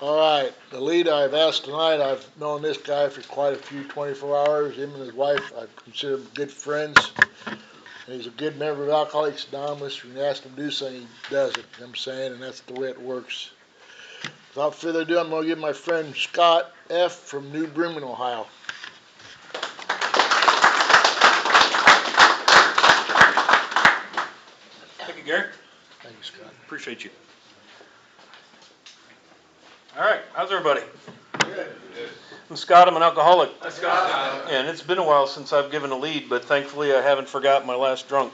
All right, the lead I've asked tonight, I've known this guy for quite a few 24 hours. Him and his wife, I consider them good friends. And he's a good member of Alcoholics Anonymous. When you ask him to do something, he does it. You know what I'm saying, and that's the way it works. Without further ado, I'm going to give my friend Scott F. from New Bremen, Ohio. Thank you, Gary. Thank you, Scott. Appreciate you. All right, how's everybody? Good. I'm Scott. I'm an alcoholic. Hi, Scott. And it's been a while since I've given a lead, but thankfully I haven't forgot my last drunk.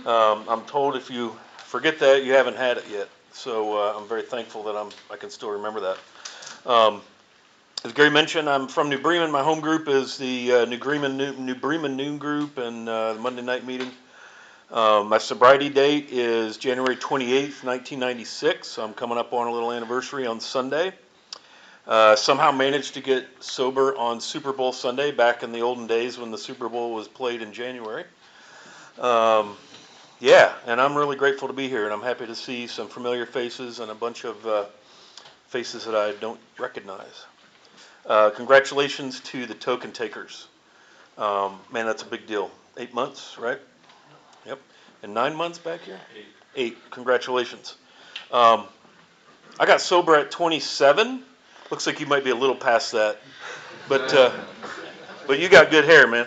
I'm told if you forget that, you haven't had it yet. So I'm very thankful that I can still remember that. As Gary mentioned, I'm from New Bremen. My home group is the New Bremen Noon Group and the Monday night meeting. My sobriety date is January 28th, 1996. So I'm coming up on a little anniversary on Sunday. Somehow managed to get sober on Super Bowl Sunday, back in the olden days when the Super Bowl was played in January. Yeah, and I'm really grateful to be here, and I'm happy to see some familiar faces and a bunch of faces that I don't recognize. Congratulations to the token takers. Man, that's a big deal. 8 months, right? Yep. And 9 months back here? 8. Congratulations. I got sober at 27. Looks like you might be a little past that, but you got good hair, man.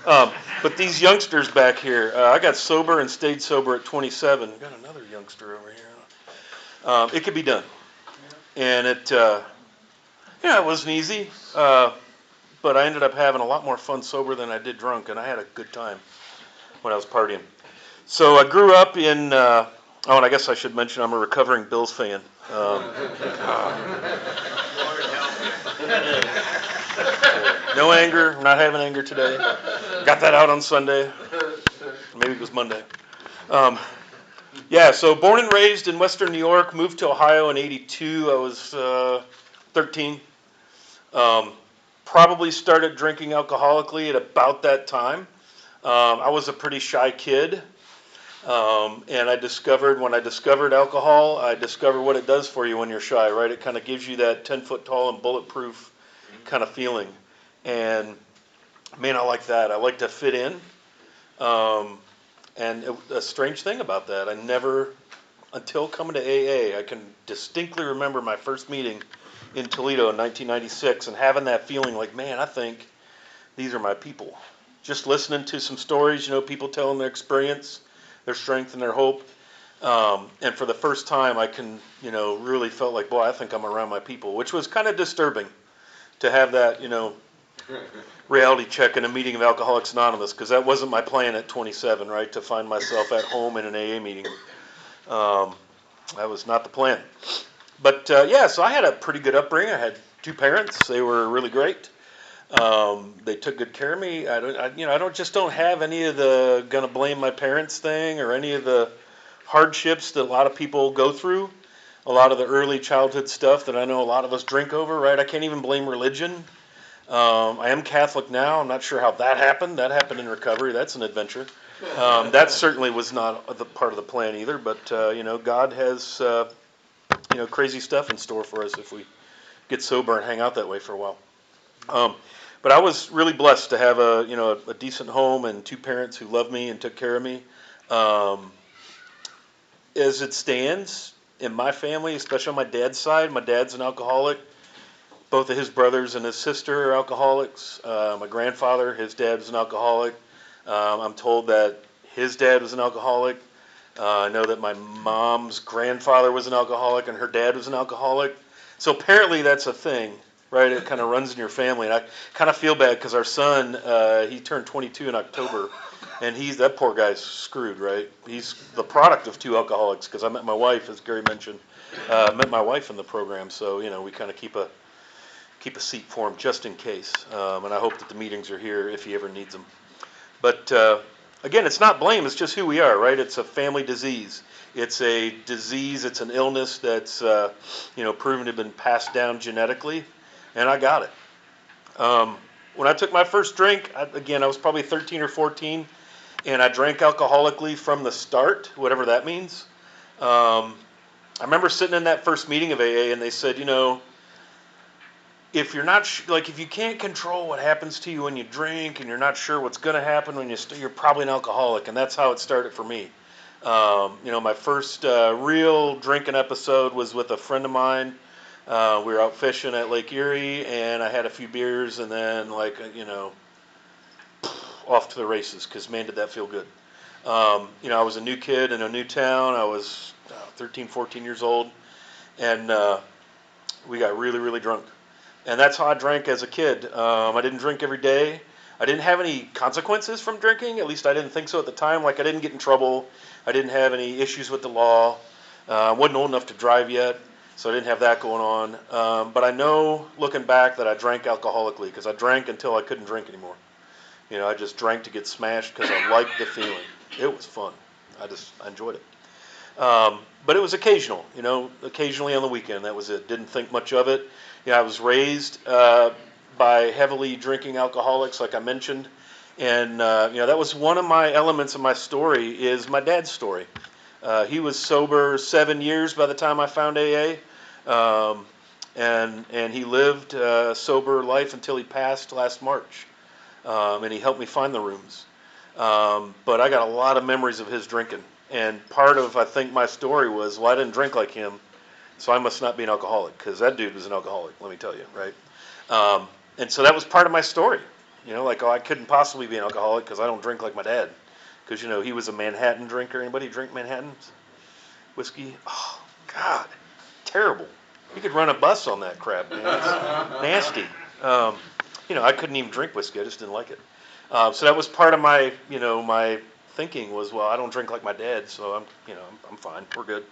But these youngsters back here, I got sober and stayed sober at 27. Got another youngster over here. It could be done, and it wasn't easy, but I ended up having a lot more fun sober than I did drunk, and I had a good time when I was partying. So I grew up in. And I guess I should mention I'm a recovering Bills fan. No anger. I'm not having anger today. Got that out on Sunday. Maybe it was Monday. So born and raised in Western New York. Moved to Ohio in '82. I was 13. Probably started drinking alcoholically at about that time. I was a pretty shy kid. And when I discovered alcohol, I discovered what it does for you when you're shy, right? It kind of gives you that 10-foot tall and bulletproof kind of feeling. And man, I like that. I like to fit in. And a strange thing about that, I never, until coming to AA, I can distinctly remember my first meeting in Toledo in 1996 and having that feeling like, man, I think these are my people. Just listening to some stories, people telling their experience, their strength and their hope. And for the first time, I can, really felt like, boy, I think I'm around my people, which was kind of disturbing to have that, reality check in a meeting of Alcoholics Anonymous, because that wasn't my plan at 27, right, to find myself at home in an AA meeting. That was not the plan. But, so I had a pretty good upbringing. I had 2 parents. They were really great. They took good care of me. I don't have any of the gonna blame my parents thing or any of the hardships that a lot of people go through. A lot of the early childhood stuff that I know a lot of us drink over, right? I can't even blame religion. I am Catholic now. I'm not sure how that happened. That happened in recovery. That's an adventure. That certainly was not the part of the plan either. But God has crazy stuff in store for us if we get sober and hang out that way for a while. But I was really blessed to have a decent home and 2 parents who loved me and took care of me. As it stands in my family, especially on my dad's side, my dad's an alcoholic. Both of his brothers and his sister are alcoholics. My grandfather, his dad was an alcoholic. I'm told that his dad was an alcoholic. I know that my mom's grandfather was an alcoholic and her dad was an alcoholic. So apparently that's a thing. Right, it kind of runs in your family, and I kind of feel bad because our son, he turned 22 in October, and that poor guy's screwed, right? He's the product of 2 alcoholics because I met my wife, as Gary mentioned, met my wife in the program, so we kind of keep a seat for him just in case, and I hope that the meetings are here if he ever needs them. But again, it's not blame; it's just who we are, right? It's a family disease. It's a disease. It's an illness that's proven to have been passed down genetically. And I got it. When I took my first drink, I was probably 13 or 14, and I drank alcoholically from the start, whatever that means. I remember sitting in that first meeting of AA, and they said, if you're not like if you can't control what happens to you when you drink, and you're not sure what's going to happen when you're probably an alcoholic, and that's how it started for me. My first real drinking episode was with a friend of mine. We were out fishing at Lake Erie, and I had a few beers, and then off to the races, because man, did that feel good. I was a new kid in a new town. I was 13, 14 years old, and we got really, really drunk. And that's how I drank as a kid. I didn't drink every day. I didn't have any consequences from drinking. At least I didn't think so at the time. Like, I didn't get in trouble. I didn't have any issues with the law. I wasn't old enough to drive yet, so I didn't have that going on. But I know, looking back, that I drank alcoholically, because I drank until I couldn't drink anymore. I just drank to get smashed because I liked the feeling. It was fun. I enjoyed it. But it was occasional, occasionally on the weekend. That was it. Didn't think much of it. I was raised by heavily drinking alcoholics, like I mentioned. And, that was one of my elements of my story, is my dad's story. He was sober 7 years by the time I found AA. And he lived a sober life until he passed last March. And he helped me find the rooms. But I got a lot of memories of his drinking. And part of, I think, my story was, well, I didn't drink like him, so I must not be an alcoholic, because that dude was an alcoholic, let me tell you, right? And so that was part of my story. I couldn't possibly be an alcoholic because I don't drink like my dad. Because, he was a Manhattan drinker. Anybody drink Manhattans? Whiskey? Oh, God. Terrible. You could run a bus on that crap, man. It's nasty. I couldn't even drink whiskey. I just didn't like it. So that was part of my, my thinking was, well, I don't drink like my dad, so I'm fine. We're good.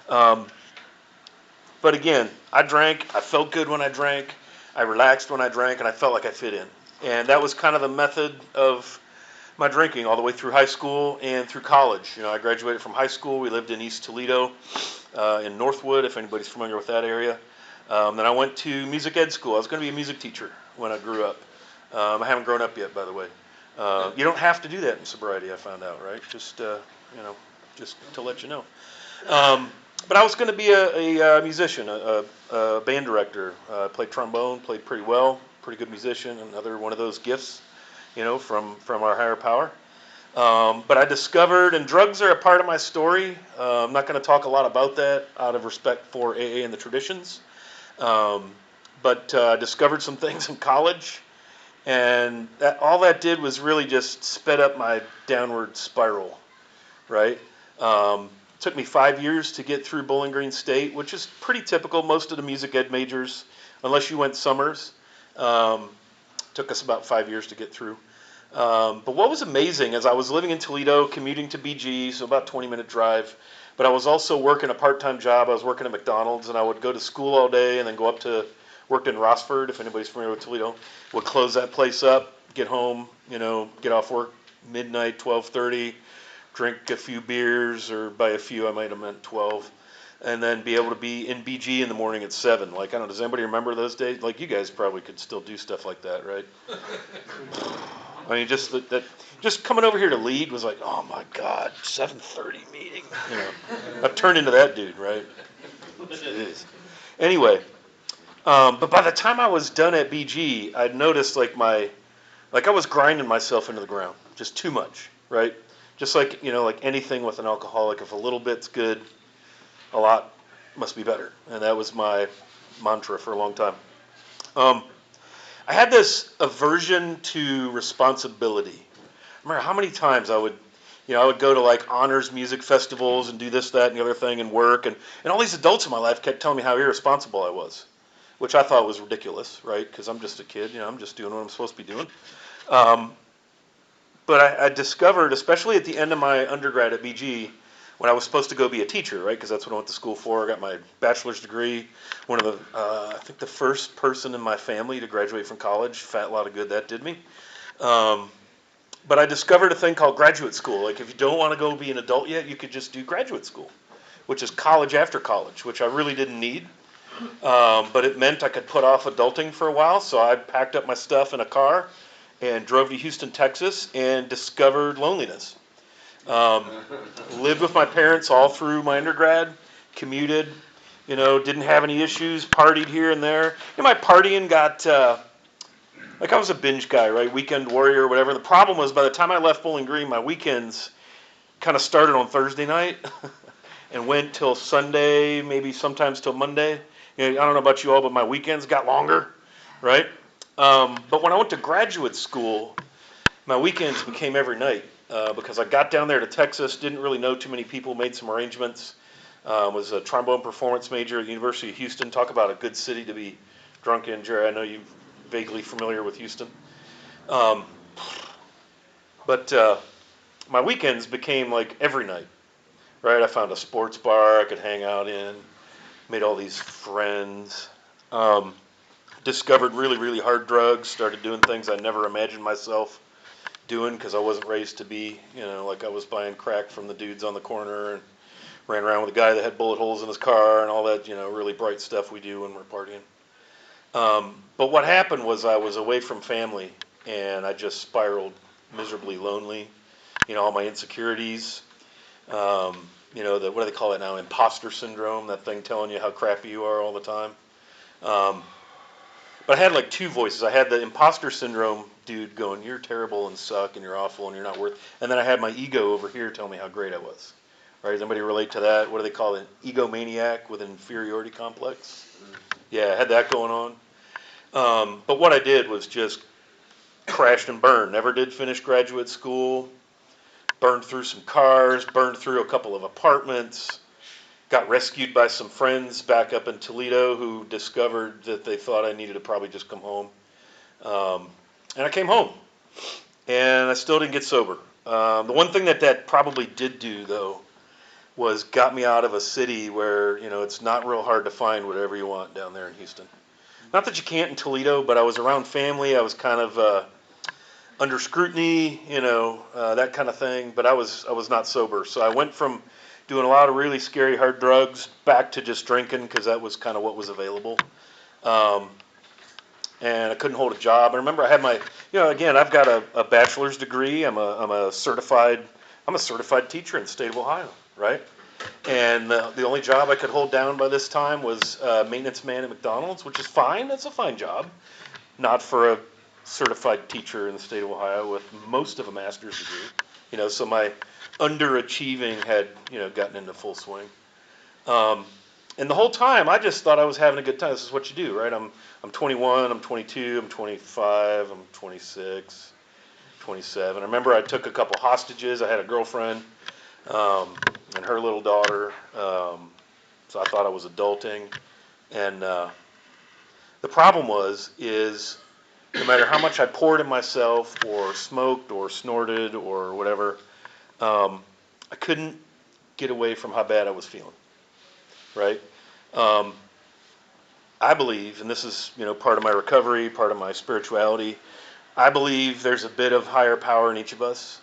But again, I drank. I felt good when I drank. I relaxed when I drank, and I felt like I fit in. And that was kind of the method of my drinking all the way through high school and through college. I graduated from high school. We lived in East Toledo, in Northwood, if anybody's familiar with that area. Then I went to music ed school. I was going to be a music teacher when I grew up. I haven't grown up yet, by the way. You don't have to do that in sobriety, I found out, right? Just to let you know. But I was going to be a musician, a band director. Played trombone, played pretty well, pretty good musician. Another one of those gifts, from our higher power. But I discovered, and drugs are a part of my story. I'm not going to talk a lot about that out of respect for AA and the traditions. But I discovered some things in college. And all that did was really just sped up my downward spiral, right? Took me 5 years to get through Bowling Green State, which is pretty typical. Most of the music ed majors, unless you went summers, took us about 5 years to get through. But what was amazing is I was living in Toledo, commuting to BG, so about 20-minute drive. But I was also working a part-time job. I was working at McDonald's, and I would go to school all day and then go up to worked in Rossford, if anybody's familiar with Toledo. Would close that place up, get home, get off work midnight, 12:30, drink a few beers, or by a few I might have meant 12, and then be able to be in BG in the morning at 7. Like, I don't know, does anybody remember those days? Like, you guys probably could still do stuff like that, right? I mean, just coming over here to lead was like, oh my God, 7:30 meeting. I've turned into that dude, right? Jeez. Anyway. But by the time I was done at BG, I'd noticed I was grinding myself into the ground, just too much, right? Just like anything with an alcoholic, if a little bit's good, a lot must be better. And that was my mantra for a long time. I had this aversion to responsibility. I remember how many times I would go to honors music festivals and do this, that, and the other thing and work. And all these adults in my life kept telling me how irresponsible I was, which I thought was ridiculous, right? Because I'm just a kid, I'm just doing what I'm supposed to be doing. But I discovered, especially at the end of my undergrad at BG, when I was supposed to go be a teacher, right? Because that's what I went to school for. I got my bachelor's degree. One of the, I think the first person in my family to graduate from college. Fat lot of good that did me. But I discovered a thing called graduate school. Like, if you don't want to go be an adult yet, you could just do graduate school, which is college after college, which I really didn't need. But it meant I could put off adulting for a while, so I packed up my stuff in a car and drove to Houston, Texas, and discovered loneliness. Lived with my parents all through my undergrad, commuted, didn't have any issues, partied here and there. My partying got, like I was a binge guy, right? Weekend warrior, whatever. The problem was by the time I left Bowling Green, my weekends kind of started on Thursday night and went till Sunday, maybe sometimes till Monday. I don't know about you all, but my weekends got longer, right? But when I went to graduate school, my weekends became every night because I got down there to Texas, didn't really know too many people, made some arrangements. Was a trombone performance major at the University of Houston. Talk about a good city to be drunk in, Jerry. I know you're vaguely familiar with Houston. Um, but my weekends became like every night, right? I found a sports bar I could hang out in, made all these friends, discovered really, really hard drugs, started doing things I never imagined myself doing because I wasn't raised to be, like I was buying crack from the dudes on the corner and ran around with a guy that had bullet holes in his car and all that, really bright stuff we do when we're partying. But what happened was I was away from family and I just spiraled miserably lonely. All my insecurities, what do they call it now? Imposter syndrome, that thing telling you how crappy you are all the time. Um, but I had like two voices. I had the imposter syndrome dude going, "You're terrible and suck and you're awful and you're not worth." And then I had my ego over here telling me how great I was. Right? Does anybody relate to that? What do they call it? Egomaniac with an inferiority complex. Yeah, I had that going on. But what I did was just crashed and burned. Never did finish graduate school. Burned through some cars. Burned through a couple of apartments. Got rescued by some friends back up in Toledo who discovered that they thought I needed to probably just come home. And I came home. And I still didn't get sober. The one thing that probably did do, though, was got me out of a city where, it's not real hard to find whatever you want down there in Houston. Not that you can't in Toledo, but I was around family. I was kind of under scrutiny, that kind of thing. But I was not sober. So I went from doing a lot of really scary hard drugs back to just drinking because that was kind of what was available. Um, and I couldn't hold a job. I remember I had my, again, I've got a bachelor's degree. I'm a certified teacher in the state of Ohio, right? And the only job I could hold down by this time was maintenance man at McDonald's, which is fine. That's a fine job. Not for a certified teacher in the state of Ohio with most of a master's degree. So my underachieving had, gotten into full swing. And the whole time, I just thought I was having a good time. This is what you do, right? I'm 21, I'm 22, I'm 25, I'm 26, 27. I remember I took a couple hostages. I had a girlfriend and her little daughter. So I thought I was adulting. And the problem is no matter how much I poured in myself or smoked or snorted or whatever, I couldn't get away from how bad I was feeling. Right? I believe, and this is part of my recovery, part of my spirituality. I believe there's a bit of higher power in each of us.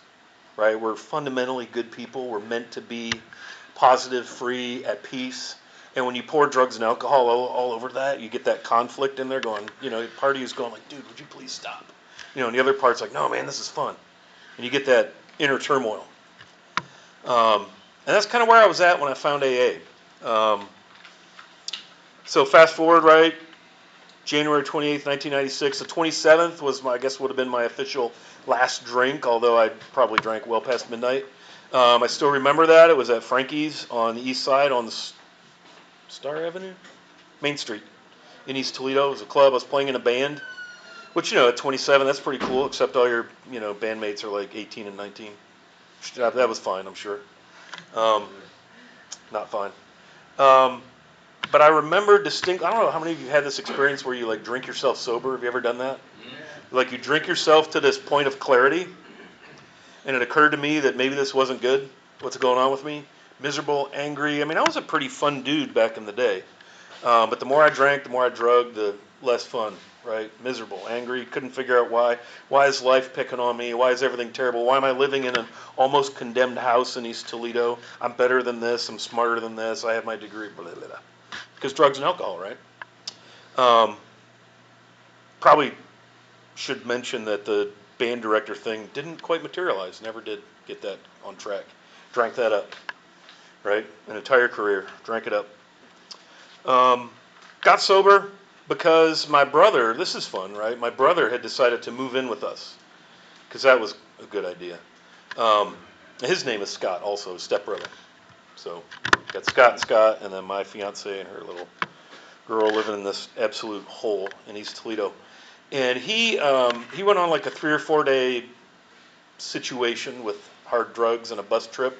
Right? We're fundamentally good people. We're meant to be positive, free, at peace. And when you pour drugs and alcohol all over that, you get that conflict in there going, part of you is going like, dude, would you please stop? And the other part's like, no, man, this is fun. And you get that inner turmoil. And that's kind of where I was at when I found AA. So fast forward, right? January 28th, 1996. The 27th was I guess would have been my official last drink, although I probably drank well past midnight. I still remember that. It was at Frankie's on the east side on the Star Avenue? Main Street in East Toledo. It was a club. I was playing in a band, which, at 27, that's pretty cool, except all your, bandmates are like 18 and 19. That was fine, I'm sure. Not fine. But I remember I don't know how many of you had this experience where you like drink yourself sober. Have you ever done that? Like you drink yourself to this point of clarity, and it occurred to me that maybe this wasn't good. What's going on with me? Miserable, angry. I mean, I was a pretty fun dude back in the day. But the more I drank, the more I drugged, the less fun, right? Miserable, angry, couldn't figure out why. Why is life picking on me? Why is everything terrible? Why am I living in an almost condemned house in East Toledo? I'm better than this. I'm smarter than this. I have my degree. Blah, blah, blah. Because drugs and alcohol, right? Probably should mention that the band director thing didn't quite materialize. Never did get that on track. Drank that up. right? An entire career, drank it up. Got sober because my brother, this is fun, right? My brother had decided to move in with us because that was a good idea. Um, his name is Scott, also stepbrother. So got Scott, and then my fiance and her little girl living in this absolute hole in East Toledo. And he went on like a 3 or 4 day situation with hard drugs and a bus trip,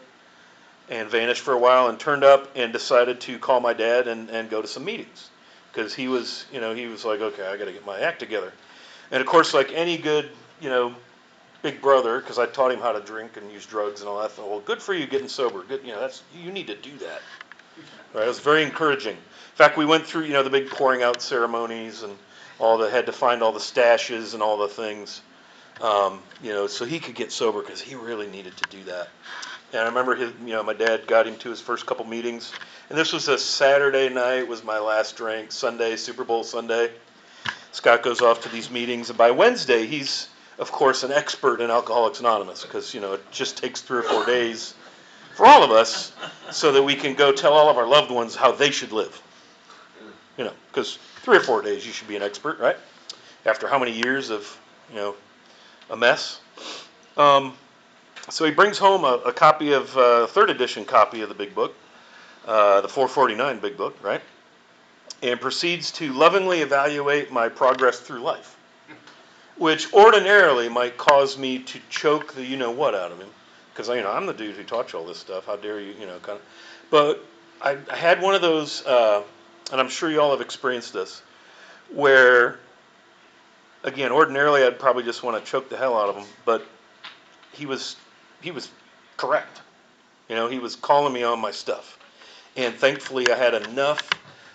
and vanished for a while, and turned up and decided to call my dad and go to some meetings because he was like, okay, I got to get my act together. And of course, like any good big brother, because I taught him how to drink and use drugs and all that. I thought, well, good for you getting sober. Good, that's you need to do that. Right? It was very encouraging. In fact, we went through the big pouring out ceremonies and had to find all the stashes and all the things, so he could get sober because he really needed to do that. And I remember my dad got him to his first couple meetings, and this was a Saturday night. Was my last drink. Sunday, Super Bowl Sunday. Scott goes off to these meetings, and by Wednesday, he's of course an expert in Alcoholics Anonymous because it just takes 3 or 4 days for all of us so that we can go tell all of our loved ones how they should live. Because 3 or 4 days you should be an expert, right? After how many years of a mess. So he brings home a copy of third edition copy of the big book, the 449 big book, right? And proceeds to lovingly evaluate my progress through life, which ordinarily might cause me to choke the what out of him, because I'm the dude who taught you all this stuff. How dare you, kind of. But I had one of those, and I'm sure you all have experienced this, where again, ordinarily I'd probably just want to choke the hell out of him, but he was correct. He was calling me on my stuff. And thankfully I had enough,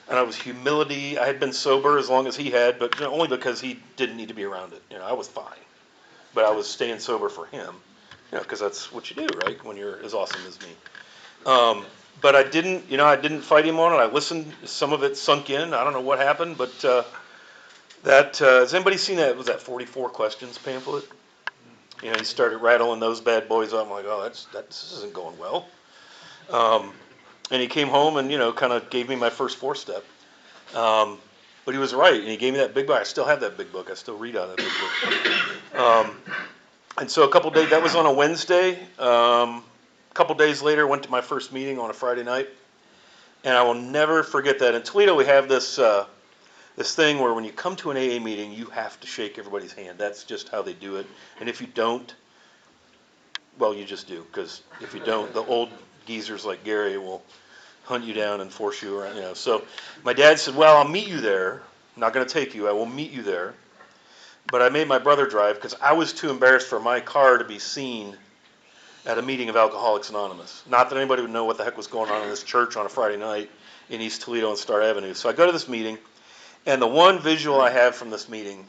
and I was humility. I had been sober as long as he had, but only because he didn't need to be around it. I was fine. But I was staying sober for him, because that's what you do, right, when you're as awesome as me. But I didn't fight him on it. I listened. Some of it sunk in. I don't know what happened, but has anybody seen that? Was that 44 questions pamphlet? He started rattling those bad boys up. I'm like, oh, this isn't going well. And he came home and kind of gave me my first 4-step. But he was right, and he gave me that big book. I still have that big book. I still read out of that big book. And so a couple days. That was on a Wednesday. A couple days later, went to my first meeting on a Friday night, and I will never forget that. In Toledo, we have this thing where when you come to an AA meeting, you have to shake everybody's hand. That's just how they do it. And if you don't, well, you just do, because if you don't, the old geezers like Gary will hunt you down and force you around. So my dad said, well, I'll meet you there. I'm not going to take you. I will meet you there. But I made my brother drive because I was too embarrassed for my car to be seen at a meeting of Alcoholics Anonymous. Not that anybody would know what the heck was going on in this church on a Friday night in East Toledo on Star Avenue. So I go to this meeting, and the one visual I have from this meeting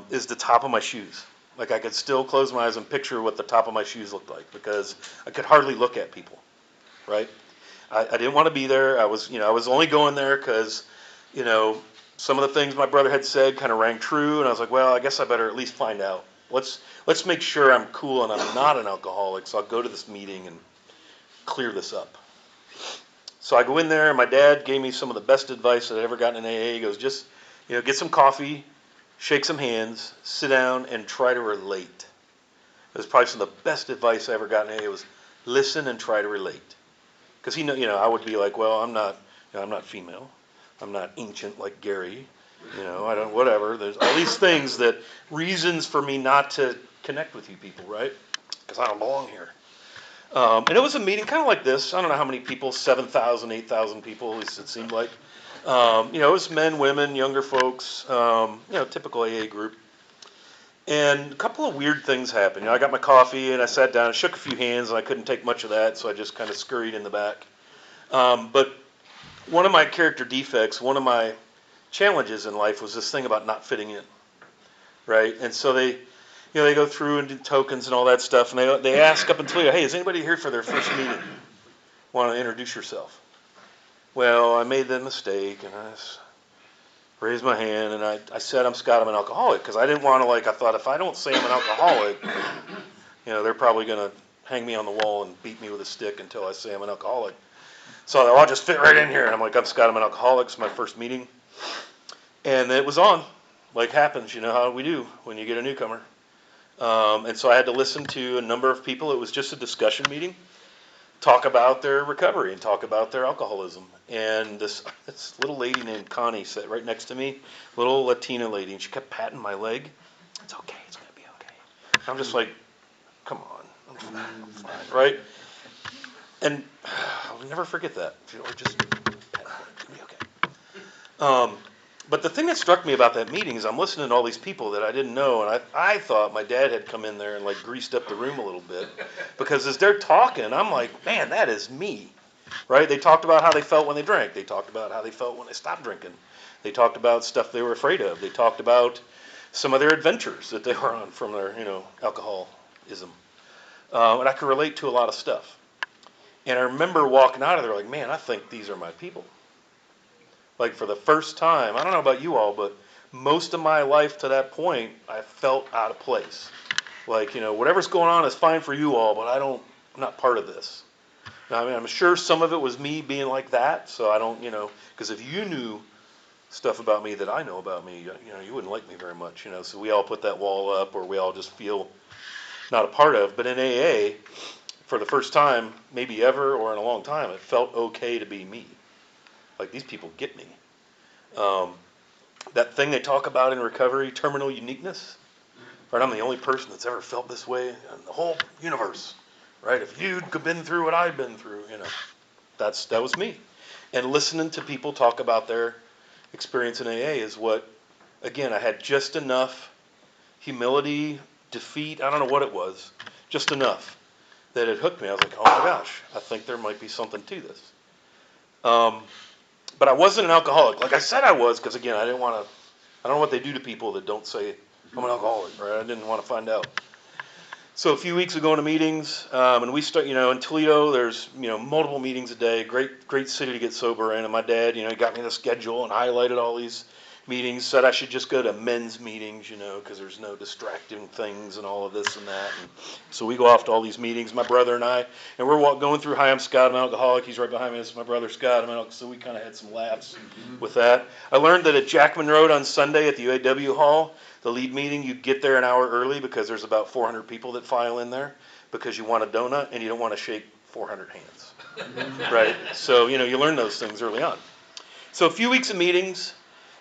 is the top of my shoes. Like I could still close my eyes and picture what the top of my shoes looked like because I could hardly look at people, right? I didn't want to be there. I was only going there because, some of the things my brother had said kind of rang true, and I was like, well, I guess I better at least find out. Let's make sure I'm cool and I'm not an alcoholic. So I'll go to this meeting and clear this up. So I go in there, and my dad gave me some of the best advice that I'd ever gotten in AA. He goes, just get some coffee, shake some hands, sit down, and try to relate. It was probably some of the best advice I ever got in AA was listen and try to relate. Because I would be like, well, I'm not female, I'm not ancient like Gary, I don't whatever. There's all these things reasons for me not to connect with you people, right? Because I don't belong here. And it was a meeting kind of like this. I don't know how many people, 7,000, 8,000 people, at least it seemed like. It was men, women, younger folks, typical AA group. And a couple of weird things happened. I got my coffee and I sat down and shook a few hands, and I couldn't take much of that, so I just kind of scurried in the back. But one of my character defects, one of my challenges in life was this thing about not fitting in, right? And so they go through and do tokens and all that stuff, and they ask up until hey, is anybody here for their first meeting? Want to introduce yourself? Well, I made that mistake, and I raised my hand, and I said, I'm Scott, I'm an alcoholic, because I didn't want to, I thought if I don't say I'm an alcoholic, they're probably going to hang me on the wall and beat me with a stick until I say I'm an alcoholic. So I'll just fit right in here. And I'm like, I'm Scott, I'm an alcoholic. It's my first meeting. And it was on, like happens, you know how we do when you get a newcomer. And so I had to listen to a number of people. It was just a discussion meeting, talk about their recovery and talk about their alcoholism. And this little lady named Connie sat right next to me, little Latina lady, and she kept patting my leg. It's okay, it's gonna be okay. I'm just like, come on, I'm fine, right? And I'll never forget that. Or just pat my leg, it's gonna be okay. But the thing that struck me about that meeting is I'm listening to all these people that I didn't know, and I thought my dad had come in there and like greased up the room a little bit, because as they're talking, I'm like, man, that is me, right? They talked about how they felt when they drank. They talked about how they felt when they stopped drinking. They talked about stuff they were afraid of. They talked about some of their adventures that they were on from their, alcoholism, and I could relate to a lot of stuff. And I remember walking out of there like, man, I think these are my people. Like for the first time, I don't know about you all, but most of my life to that point, I felt out of place. Like, whatever's going on is fine for you all, but I'm not part of this. Now, I mean, I'm sure some of it was me being like that, so I don't, because if you knew stuff about me that I know about me, you wouldn't like me very much, so we all put that wall up, or we all just feel not a part of. But in AA, for the first time, maybe ever, or in a long time, it felt okay to be me. Like, these people get me. Um, that thing they talk about in recovery, terminal uniqueness, right? I'm the only person that's ever felt this way in the whole universe, right? If you'd been through what I've been through, that was me. And listening to people talk about their experience in AA is what, again, I had just enough humility, defeat, I don't know what it was, just enough that it hooked me. I was like, oh my gosh, I think there might be something to this. But I wasn't an alcoholic. Like I said I was, because again, I don't know what they do to people that don't say, I'm an alcoholic, right? I didn't want to find out. So a few weeks ago to meetings, and we start, in Toledo, there's, multiple meetings a day, great city to get sober in. And my dad, he got me the schedule and highlighted all these meetings, said I should just go to men's meetings, because there's no distracting things and all of this and that. And so we go off to all these meetings, my brother and I, and we're going through, hi, I'm Scott, I'm an alcoholic. He's right behind me. This is my brother, Scott. I'm an alcoholic. So we kind of had some laughs with that. I learned that at Jackman Road on Sunday at the UAW Hall, the lead meeting, you get there an hour early because there's about 400 people that file in there because you want a donut and you don't want to shake 400 hands, right? So, you learn those things early on. So a few weeks of meetings,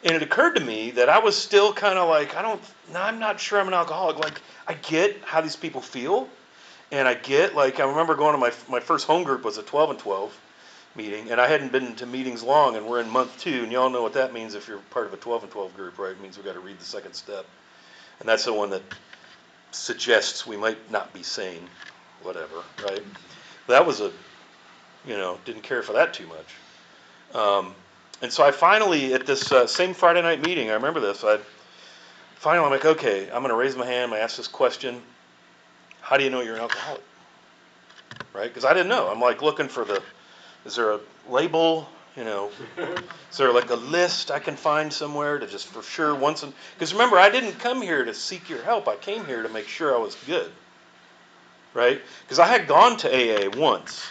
and it occurred to me that I was still kind of like, I'm not sure I'm an alcoholic. Like, I get how these people feel, and I get, like, I remember going to my first home group was a 12 and 12 meeting, and I hadn't been to meetings long, and we're in month 2, and y'all know what that means if you're part of a 12 and 12 group, right? It means we've got to read the second step. And that's the one that suggests we might not be sane, whatever, right? That was didn't care for that too much. And so I finally, at this same Friday night meeting, I remember this, I'm like, okay, I'm going to raise my hand, I ask this question, how do you know you're an alcoholic? Right? Because I didn't know. I'm like looking for is there a label, is there like a list I can find somewhere to just for sure because remember, I didn't come here to seek your help. I came here to make sure I was good, right? Because I had gone to AA once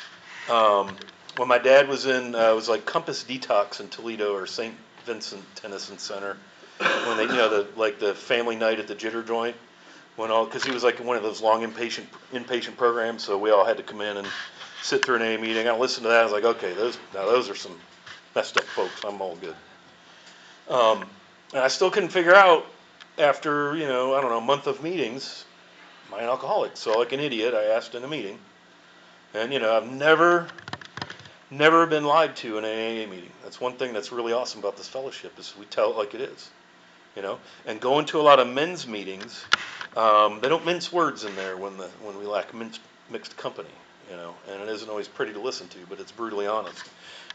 when my dad was in, it was like Compass Detox in Toledo or St. Vincent Tennyson Center, when they, the family night at the Jitter Joint, because he was like one of those long inpatient programs, so we all had to come in and sit through an AA meeting. I listened to that. I was like, okay, those are some messed up folks. I'm all good. And I still couldn't figure out after, a month of meetings, am I an alcoholic? So like an idiot, I asked in a meeting. And, I've never been lied to in an AA meeting. That's one thing that's really awesome about this fellowship is we tell it like it is, And going to a lot of men's meetings, they don't mince words in there when we lack mixed company, and it isn't always pretty to listen to, but it's brutally honest.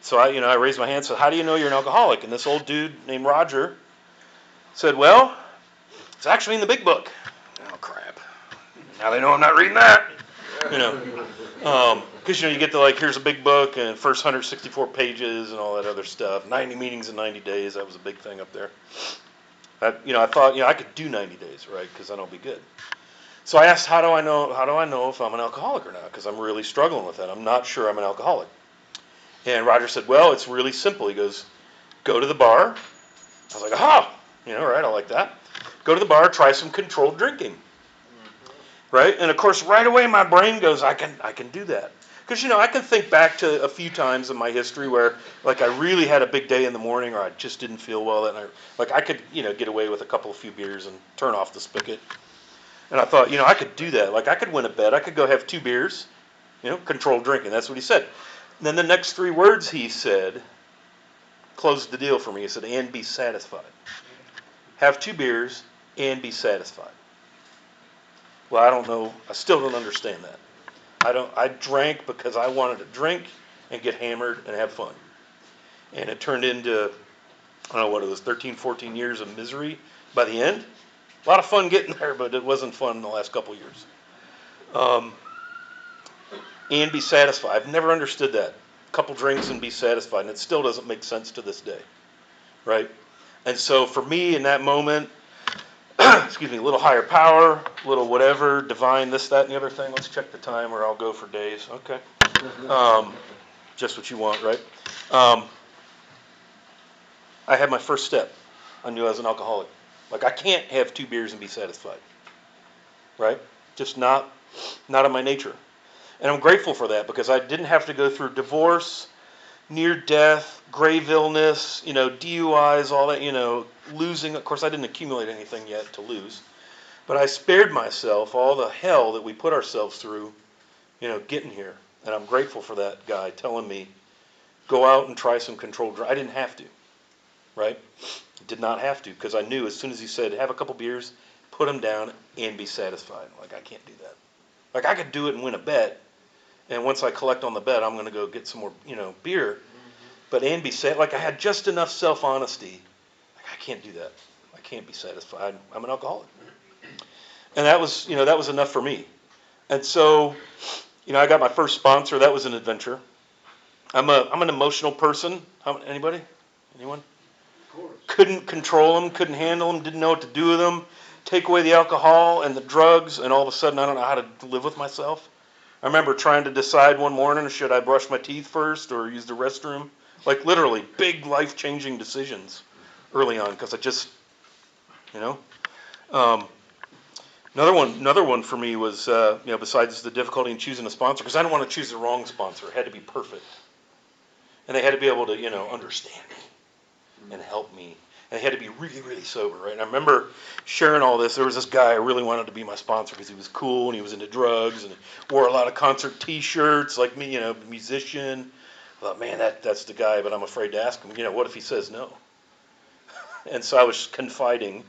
So I raised my hand and said, how do you know you're an alcoholic? And this old dude named Roger said, well, it's actually in the big book. Oh, crap. Now they know I'm not reading that. Because, you get to here's a big book and first 164 pages and all that other stuff. 90 meetings in 90 days. That was a big thing up there. I thought, I could do 90 days, right? Because then I'll be good. So I asked, how do I know if I'm an alcoholic or not? Because I'm really struggling with that. I'm not sure I'm an alcoholic. And Roger said, well, it's really simple. He goes, go to the bar. I was like, aha, right, I like that. Go to the bar, try some controlled drinking, right? And of course, right away my brain goes, I can do that. Because, I can think back to a few times in my history where, like, I really had a big day in the morning or I just didn't feel well that night. Like, I could, get away with a few beers and turn off the spigot. And I thought, I could do that. Like, I could win a bet. I could go have 2 beers, controlled drinking. That's what he said. And then the next 3 words he said closed the deal for me. He said, and be satisfied. Have 2 beers and be satisfied. Well, I don't know. I still don't understand that. I drank because I wanted to drink and get hammered and have fun. And it turned into, I don't know what it was, 13, 14 years of misery by the end. A lot of fun getting there, but it wasn't fun in the last couple years. And be satisfied. I've never understood that. A couple drinks and be satisfied. And it still doesn't make sense to this day. Right? And so for me in that moment, excuse me, a little higher power, a little whatever, divine, this, that, and the other thing. Let's check the time or I'll go for days. Okay. Just what you want, right? I had my first step. I knew I was an alcoholic. Like, I can't have 2 beers and be satisfied. Right? Just not in my nature. And I'm grateful for that because I didn't have to go through divorce, near death, grave illness, DUIs, all that, losing. Of course, I didn't accumulate anything yet to lose. But I spared myself all the hell that we put ourselves through, getting here. And I'm grateful for that guy telling me, go out and try some controlled drinking. I didn't have to, right? Did not have to because I knew as soon as he said, have a couple beers, put them down, and be satisfied. Like, I can't do that. Like, I could do it and win a bet. And once I collect on the bet, I'm going to go get some more, beer. But and be sad, like I had just enough self-honesty. Like, I can't do that. I can't be satisfied. I'm an alcoholic. And that was enough for me. And so, I got my first sponsor. That was an adventure. I'm an emotional person. Anybody? Anyone? Of course. Couldn't control them, couldn't handle them, didn't know what to do with them. Take away the alcohol and the drugs, and all of a sudden I don't know how to live with myself. I remember trying to decide one morning, should I brush my teeth first or use the restroom? Like, literally, big life-changing decisions early on because I just, Another one for me was, besides the difficulty in choosing a sponsor, because I didn't want to choose the wrong sponsor. It had to be perfect. And they had to be able to, understand me and help me. And they had to be really, really sober, right? And I remember sharing all this. There was this guy I really wanted to be my sponsor because he was cool and he was into drugs and wore a lot of concert T-shirts, like me, musician. I thought, man, that's the guy, but I'm afraid to ask him, what if he says no? And so I was confiding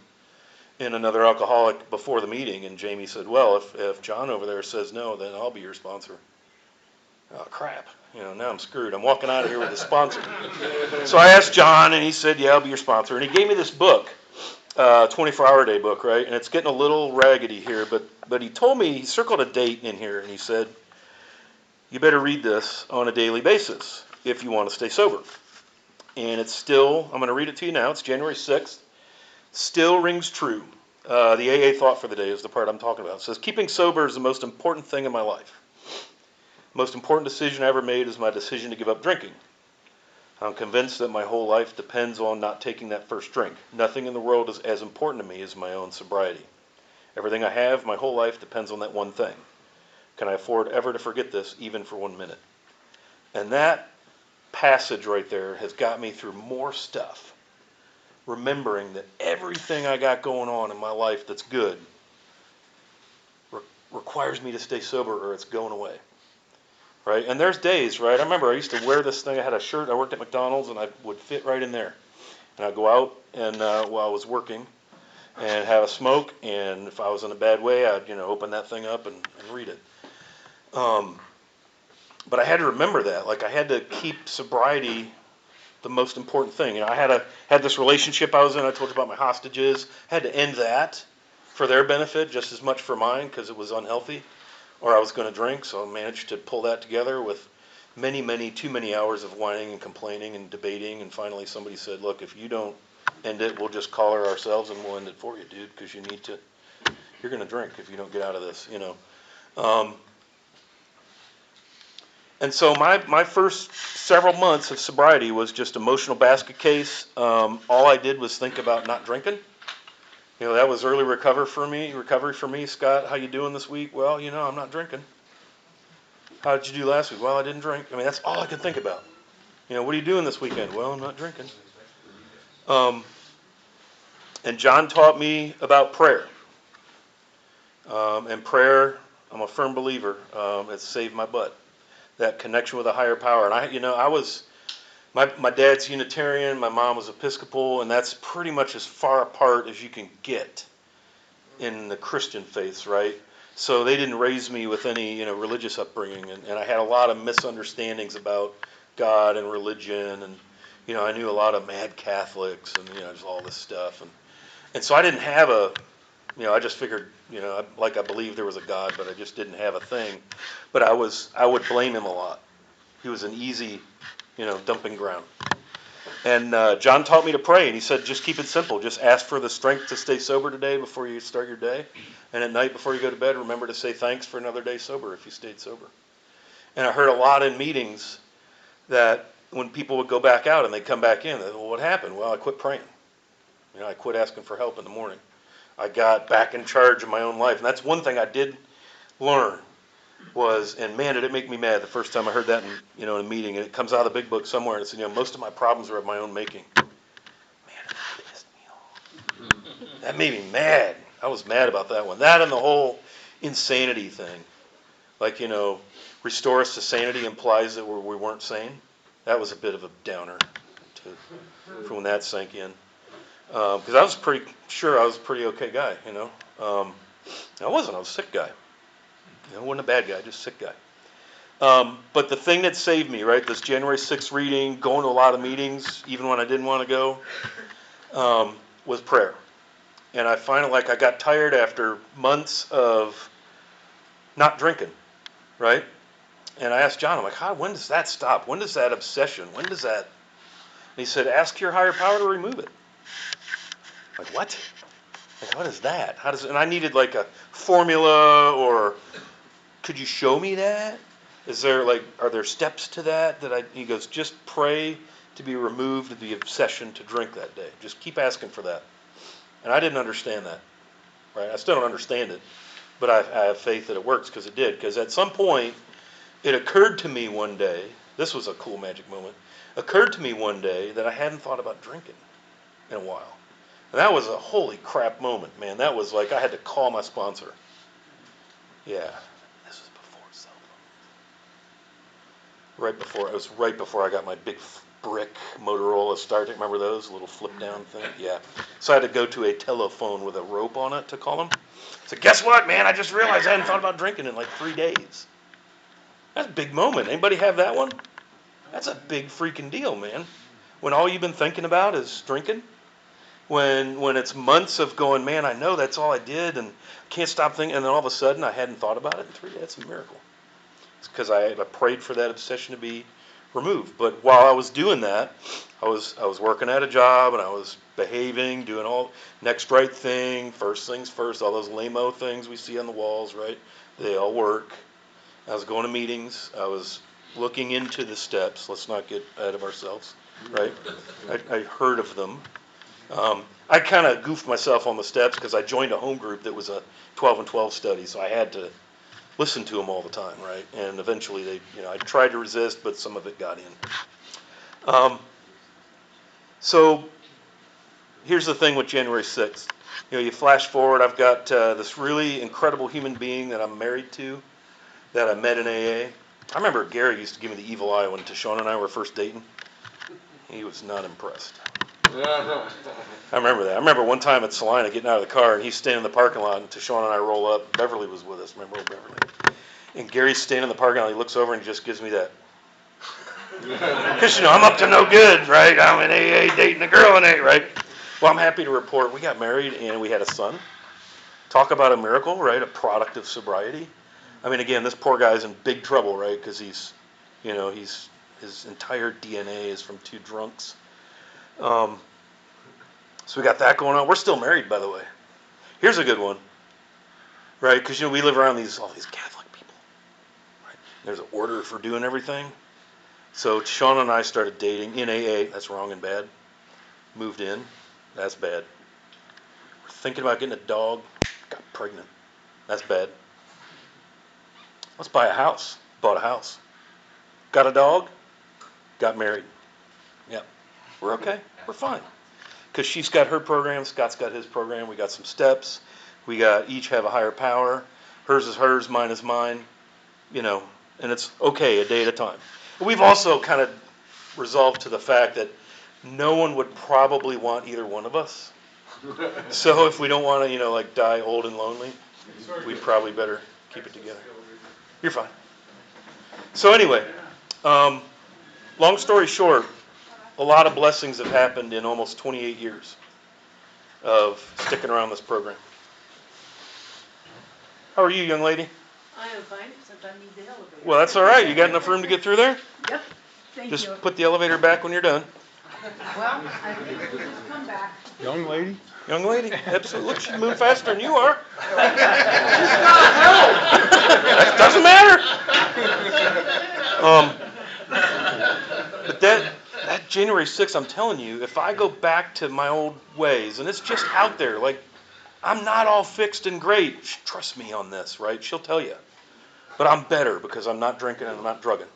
in another alcoholic before the meeting, and Jamie said, well, if John over there says no, then I'll be your sponsor. Oh, crap. Now I'm screwed. I'm walking out of here with a sponsor. So I asked John, and he said, yeah, I'll be your sponsor. And he gave me this book, 24-hour day book, right? And it's getting a little raggedy here, but he told me, he circled a date in here, and he said, you better read this on a daily basis if you want to stay sober. And it's still, I'm going to read it to you now. It's January 6th. Still rings true. The AA thought for the day is the part I'm talking about. It says, keeping sober is the most important thing in my life. The most important decision I ever made is my decision to give up drinking. I'm convinced that my whole life depends on not taking that first drink. Nothing in the world is as important to me as my own sobriety. Everything I have, my whole life, depends on that one thing. Can I afford ever to forget this, even for 1 minute? And that passage right there has got me through more stuff. Remembering that everything I got going on in my life that's good requires me to stay sober or it's going away. Right? And there's days, right? I remember I used to wear this thing. I had a shirt. I worked at McDonald's and I would fit right in there. And I'd go out and while I was working and have a smoke. And if I was in a bad way, I'd open that thing up and read it. But I had to remember that. Like, I had to keep sobriety the most important thing. I had this relationship I was in. I told you about my hostages. I had to end that for their benefit just as much for mine because it was unhealthy, or I was going to drink. So I managed to pull that together with too many hours of whining and complaining and debating. And finally, somebody said, "Look, if you don't end it, we'll just collar ourselves and we'll end it for you, dude, because you You're going to drink if you don't get out of this, you know. Um, and so my first several months of sobriety was just emotional basket case. All I did was think about not drinking. You know, that was early recovery for me. Scott, how you doing this week? Well, you know, I'm not drinking. How did you do last week? Well, I didn't drink. I mean, that's all I could think about. You know, what are you doing this weekend? Well, I'm not drinking. Um, and John taught me about prayer. And prayer, I'm a firm believer, has saved my butt. That connection with a higher power. And my dad's Unitarian, my mom was Episcopal, and that's pretty much as far apart as you can get in the Christian faiths, right? So they didn't raise me with any, religious upbringing, and I had a lot of misunderstandings about God and religion, and I knew a lot of mad Catholics, and just all this stuff, and so I didn't have I just figured, I believed there was a God, but I just didn't have a thing. But I would blame him a lot. He was an easy, dumping ground. And John taught me to pray, and he said, just keep it simple. Just ask for the strength to stay sober today before you start your day. And at night before you go to bed, remember to say thanks for another day sober if you stayed sober. And I heard a lot in meetings that when people would go back out and they'd come back in, well, what happened? Well, I quit praying. I quit asking for help in the morning. I got back in charge of my own life. And that's one thing I did learn was, and man, did it make me mad the first time I heard that in a meeting. And it comes out of the big book somewhere. And it said, most of my problems are of my own making. Man, that pissed me off. That made me mad. I was mad about that one. That and the whole insanity thing. Like, restore us to sanity implies that we weren't sane. That was a bit of a downer for when that sank in. Because I was pretty sure I was a pretty okay guy, I wasn't. I was a sick guy. I wasn't a bad guy, just a sick guy. But the thing that saved me, right, this January 6th reading, going to a lot of meetings, even when I didn't want to go, was prayer. And I finally, I got tired after months of not drinking, right? And I asked John, I'm like, when does that stop? When does that obsession, when does that? And he said, ask your higher power to remove it. Like, what? Like, what is that? How does it, and I needed like a formula, or could you show me that? Is there are there steps to that he goes, just pray to be removed of the obsession to drink that day. Just keep asking for that. And I didn't understand that, right? I still don't understand it, but I have faith that it works because it did. Because at some point, it occurred to me one day, this was a cool magic moment, occurred to me one day that I hadn't thought about drinking in a while. And that was a holy crap moment, man. That was like I had to call my sponsor. Yeah, this was before cell phone. It was right before I got my big brick Motorola Startek. Remember those little flip down thing? Yeah. So I had to go to a telephone with a rope on it to call him. So guess what, man? I just realized I hadn't thought about drinking in like 3 days. That's a big moment. Anybody have that one? That's a big freaking deal, man. When all you've been thinking about is drinking. When it's months of going, man, I know that's all I did and can't stop thinking, and then all of a sudden I hadn't thought about it in 3 days. That's a miracle. It's because I prayed for that obsession to be removed. But while I was doing that, I was working at a job, and I was behaving, doing all next right thing, first things first, all those lame-o things we see on the walls, right? They all work. I was going to meetings. I was looking into the steps. Let's not get ahead of ourselves, right? I heard of them. I kind of goofed myself on the steps because I joined a home group that was a 12 and 12 study, so I had to listen to them all the time, right? And eventually I tried to resist, but some of it got in. So here's the thing with January 6th. You flash forward, I've got this really incredible human being that I'm married to that I met in AA. I remember Gary used to give me the evil eye when Tashon and I were first dating. He was not impressed. I remember that. I remember one time at Salina getting out of the car, and he's standing in the parking lot, and Tashon and I roll up. Beverly was with us. Remember Beverly? And Gary's standing in the parking lot. He looks over and he just gives me that. Because, I'm up to no good, right? I'm in AA dating a girl in AA, right? Well, I'm happy to report we got married and we had a son. Talk about a miracle, right? A product of sobriety. I mean, again, this poor guy's in big trouble, right? Because his entire DNA is from 2 drunks. So we got that going on. We're still married, by the way. Here's a good one. right? Because we live around all these Catholic people. Right? There's an order for doing everything. So Sean and I started dating in AA. That's wrong and bad. Moved in. That's bad. We're thinking about getting a dog. Got pregnant. That's bad. Let's buy a house. Bought a house. Got a dog. Got married. Yep. We're okay. We're fine. Because she's got her program. Scott's got his program. We got some steps. We got each have a higher power. Hers is hers. Mine is mine. And it's okay a day at a time. We've also kind of resolved to the fact that no one would probably want either one of us. So if we don't want to, like die old and lonely, we'd probably better keep it together. You're fine. So anyway, long story short, a lot of blessings have happened in almost 28 years of sticking around this program. How are you, young lady? I am fine, except I need the elevator. Well, that's all right. You got enough room to get through there? Yep, thank you. Just put the elevator back when you're done. Well, I think we'll just come back. Young lady? Young lady, absolutely. Look, she moved faster than you are. That doesn't matter. But that January 6th, I'm telling you, if I go back to my old ways, and it's just out there, like, I'm not all fixed and great. Trust me on this, right? She'll tell you. But I'm better because I'm not drinking and I'm not drugging.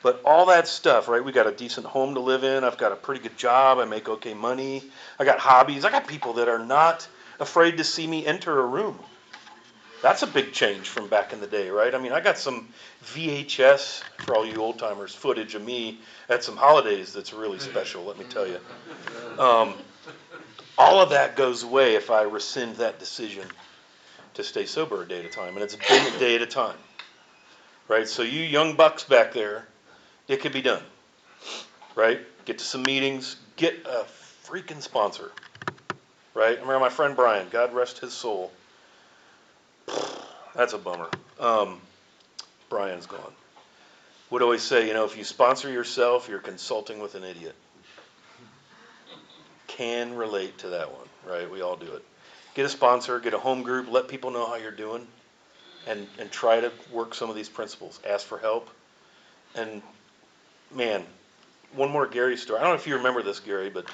But all that stuff, right? We got a decent home to live in. I've got a pretty good job. I make okay money. I got hobbies. I got people that are not afraid to see me enter a room. That's a big change from back in the day, right? I mean, I got some VHS, for all you old timers, footage of me at some holidays that's really special, let me tell you. All of that goes away if I rescind that decision to stay sober a day at a time. And it's been a day at a time, right? So you young bucks back there, it could be done, right? Get to some meetings, get a freaking sponsor, right? I remember my friend Brian, God rest his soul. That's a bummer. Brian's gone. Would always say, if you sponsor yourself, you're consulting with an idiot. Can relate to that one, right? We all do it. Get a sponsor, get a home group, let people know how you're doing, and try to work some of these principles. Ask for help. And man, one more Gary story. I don't know if you remember this, Gary, but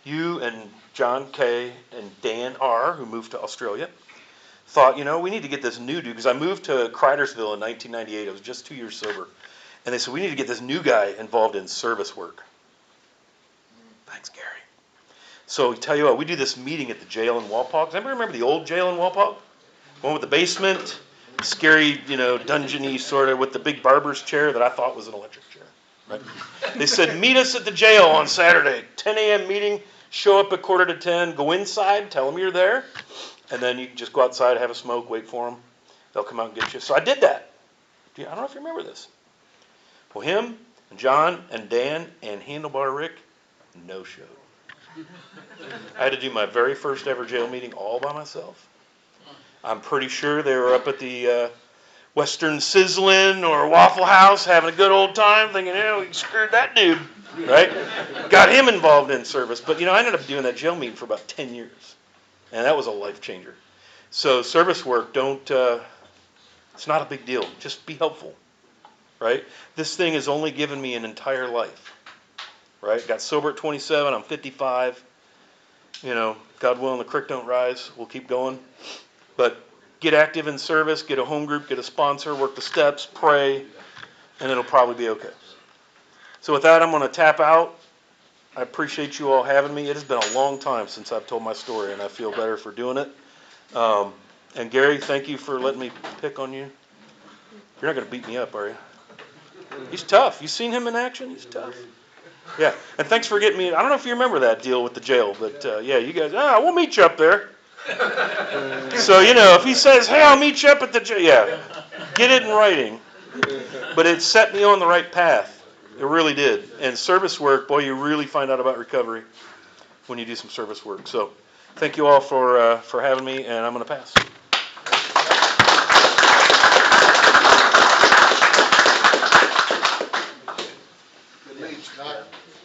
you and John K. and Dan R., who moved to Australia, thought, we need to get this new dude, because I moved to Cridersville in 1998. I was just 2 years sober. And they said, we need to get this new guy involved in service work. Thanks, Gary. So tell you what, we do this meeting at the jail in Walpog. Does anybody remember the old jail in Walpog? One with the basement, scary, dungeony sort of, with the big barber's chair that I thought was an electric chair. Right? They said, meet us at the jail on Saturday, 10 a.m. meeting, show up at 9:45, go inside, tell them you're there, and then you can just go outside, have a smoke, wait for them. They'll come out and get you. So I did that. I don't know if you remember this. Well, him and John and Dan and Handlebar Rick no-showed. I had to do my very first ever jail meeting all by myself. I'm pretty sure they were up at the Western Sizzlin' or Waffle House having a good old time, thinking, we screwed that dude, right? Got him involved in service. But, I ended up doing that jail meeting for about 10 years. And that was a life changer. So service work, it's not a big deal. Just be helpful, right? This thing has only given me an entire life, right? Got sober at 27. I'm 55. God willing, the creek don't rise. We'll keep going. But get active in service, get a home group, get a sponsor, work the steps, pray, and it'll probably be okay. So with that, I'm going to tap out. I appreciate you all having me. It has been a long time since I've told my story, and I feel better for doing it. And Gary, thank you for letting me pick on you. You're not going to beat me up, are you? He's tough. You seen him in action? He's tough. Yeah, and thanks for getting me. I don't know if you remember that deal with the jail, but yeah, you guys, we'll meet you up there. So, if he says, hey, I'll meet you up at the jail, yeah, get it in writing. But it set me on the right path. It really did. And service work, boy, you really find out about recovery when you do some service work. So thank you all for having me, and I'm going to pass.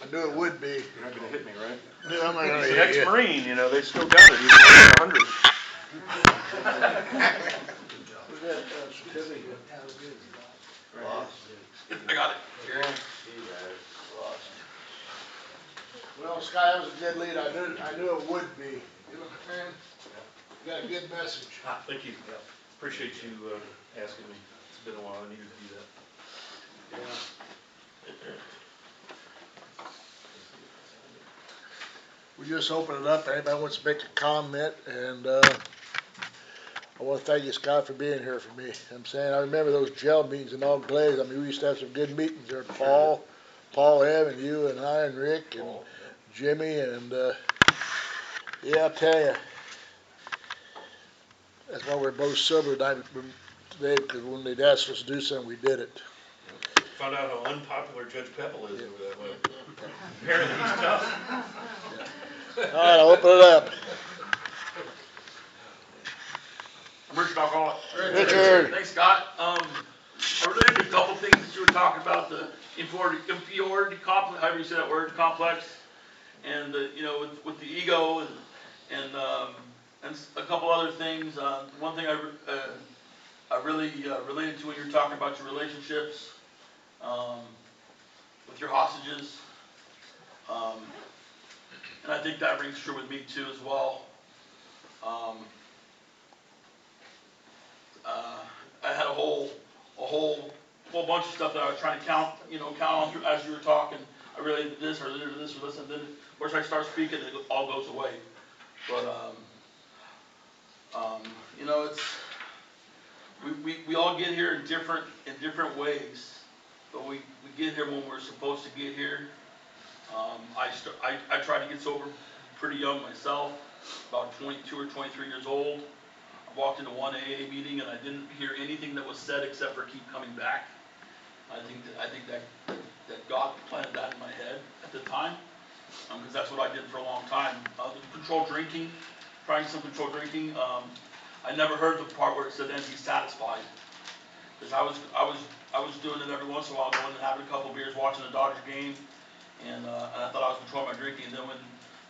I knew it would be. You're not going to hit me, right? No, I'm not gonna He's an hit you. ex-Marine, they still got it. He's 100. Certificate. I got it. Well, Sky, that was a good lead. I knew it would be. You know, man, you got a good message. Thank you. Appreciate you asking me. It's been a while. I needed to do that. Yeah. We just open it up. Anybody wants to make a comment, and I want to thank you, Scott, for being here for me. I'm saying I remember those jail meetings in All Glades. I mean, we used to have some good meetings there. Paul, Ev, and you, and I, and Rick, and Jimmy, and yeah, I'll tell you, that's why we're both sober tonight today, because when they'd asked us to do something, we did it. Found out how unpopular Judge Pepple is over that way. Apparently he's tough. All right, I'll open it up. I'm Richard Alcoholic. Richard. Thanks, Scott. I related to a couple things that you were talking about, the inferiority complex, however you say that word, complex, and you know, with the ego, and a couple other things. One thing I really related to when you were talking about your relationships with your hostages, and I think that rings true with me too as well. I had a whole bunch of stuff that I was trying to count on as you were talking. I related to this or related to this or this, and then of course I start speaking, and it all goes away. But you know, it's we all get here in different ways, but we get here when we're supposed to get here. I tried to get sober pretty young myself, about 22 or 23 years old. I walked into one AA meeting and I didn't hear anything that was said except for keep coming back. I think that God planted that in my head at the time, because that's what I did for a long time. The controlled drinking, trying some controlled drinking. I never heard the part where it said then be satisfied, because I was doing it every once in a while, going and having a couple beers, watching a Dodger game, and I thought I was controlling my drinking. And then when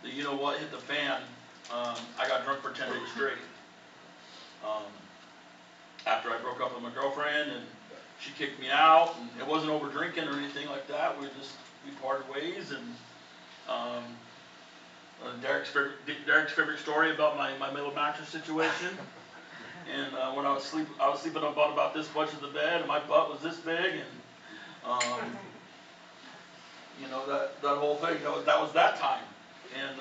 the you know what hit the fan, I got drunk for 10 days straight. After I broke up with my girlfriend and she kicked me out, and it wasn't over drinking or anything like that. We parted ways, and Derek's favorite story about my middle mattress situation. And when I was sleeping about this much of the bed, and my butt was this big, and you know that whole thing. You know, that was that time, and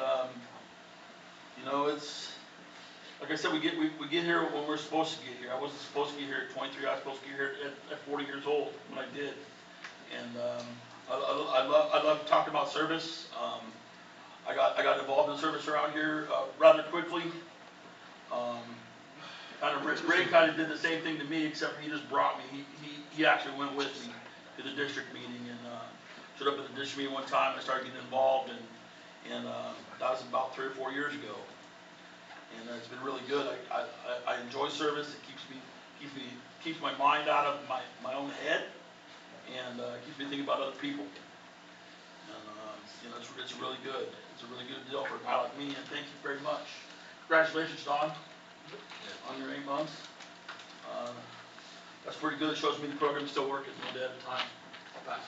you know it's. Like I said, we get here when we're supposed to get here. I wasn't supposed to get here at 23. I was supposed to get here at 40 years old when I did. And I love talking about service. I got involved in service around here rather quickly. Ray kind of did the same thing to me, except he just brought me. He actually went with me to the district meeting, and showed up at the district meeting one time. I started getting involved, and that was about 3 or 4 years ago. And it's been really good. I enjoy service. It keeps my mind out of my own head, and keeps me thinking about other people. And you know, it's really good. It's a really good deal for a guy like me. And thank you very much. Congratulations, Don, on your 8 months. That's pretty good. It shows me the program's still working one day at a time. I'll pass.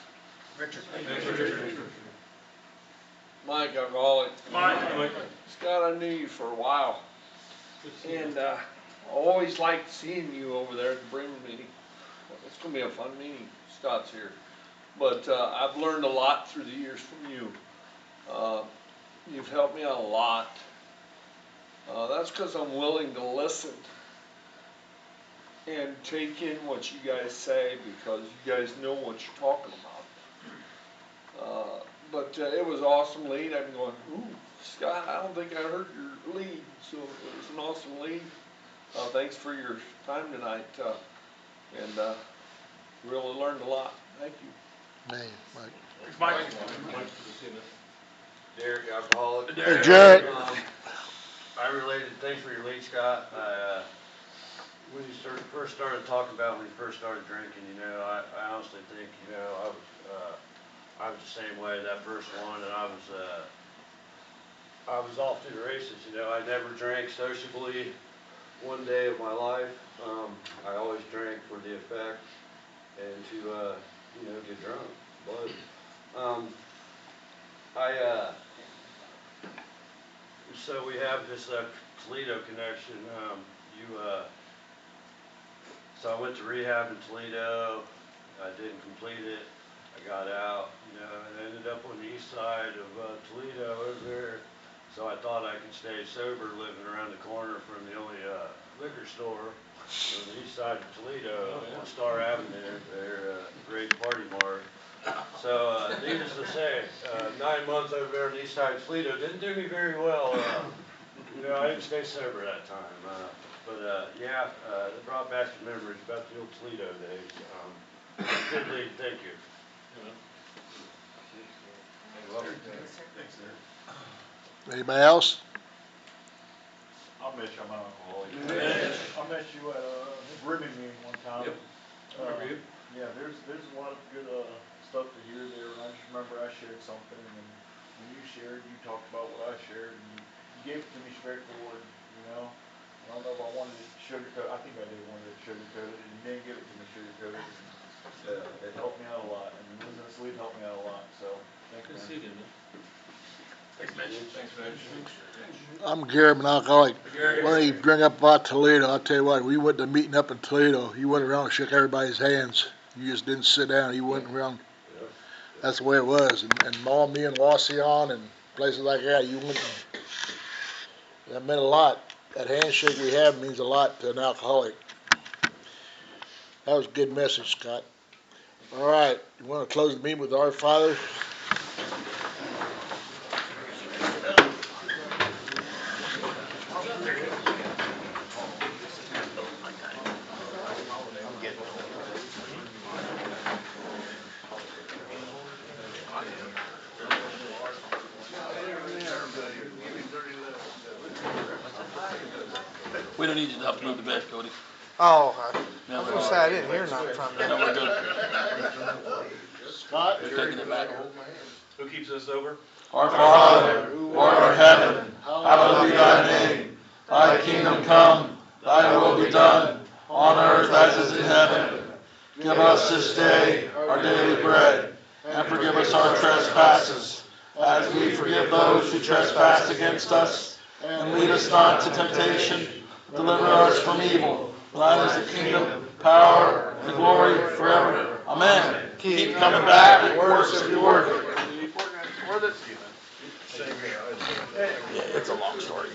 Richard. Thank you. Mike, alcoholic. Mike. Scott, I knew you for a while, and I always liked seeing you over there at the Bremen meeting. It's gonna be a fun meeting. Scott's here, but I've learned a lot through the years from you. You've helped me out a lot. That's because I'm willing to listen and take in what you guys say, because you guys know what you're talking about. But it was awesome lead. I'm going, ooh, Scott, I don't think I heard your lead. So it was an awesome lead. Thanks for your time tonight. And really learned a lot. Thank you. Man, Mike. Thanks, Mike. Derek, alcoholic. Hey, Jared. I related, thanks for your lead, Scott. When you first started talking about when you first started drinking, you know, I honestly think, you know, I was the same way that first one, and I was off to the races. You know, I never drank sociably. one day of my life. I always drank for the effect and to, get drunk, but, so we have this, Toledo connection. So I went to rehab in Toledo. I didn't complete it. I got out, and I ended up on the east side of, Toledo over there. So I thought I could stay sober living around the corner from the only, liquor store on the east side of Toledo, on Star Avenue, their, great party mart. So, needless to say, 9 months over there on the east side of Toledo didn't do me very well. I didn't stay sober that time. It brought back some memories about the old Toledo days. Good lead, thank you. Anybody else? I'll mention I'm an alcoholic. I met you at a ribbon meeting one time. Yep. Remember you? Yeah, there's a lot of good stuff to hear there, and I just remember I shared something, and then when you shared, you talked about what I shared, and you gave it to me straightforward, I don't know if I wanted it sugarcoated. I think I did want it sugarcoated, and you didn't give it to me sugarcoated. It helped me out a lot, and losing the sleep helped me out a lot, so thank you, man. Thanks, Mitch. Thanks, Mitch. I'm Gary, I'm an alcoholic. When you bring up about Toledo, I'll tell you what, we went to a meeting up in Toledo. You went around and shook everybody's hands. You just didn't sit down. You went around. That's the way it was. And me and Wasion and places like that, you went. That meant a lot. That handshake we have means a lot to an alcoholic. That was a good message, Scott. All right, you want to close the meeting with Our Father? We don't need you to upload the bed, Cody. Oh, I No, was gonna say, I didn't hear nothing from you. No, we're good. Scott? You're taking it back. Who keeps us sober? Our Father, who art in heaven, hallowed be thy name. Thy kingdom come, thy will be done, on earth as it is in heaven. Give us this day our daily bread, and forgive us our trespasses, as we forgive those who trespass against us. And lead us not to temptation, deliver us from evil. Thine is the kingdom, power, and glory forever. Amen. Keep coming back and worship your word. Yeah, it's a long story.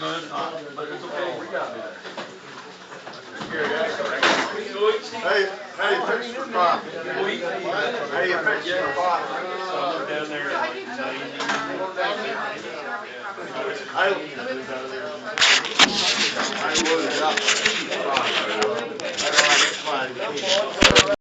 No, it's not, but it's okay, we got it. Hey, fix your coffee. Hey, fix your coffee. Down there. I loaded up.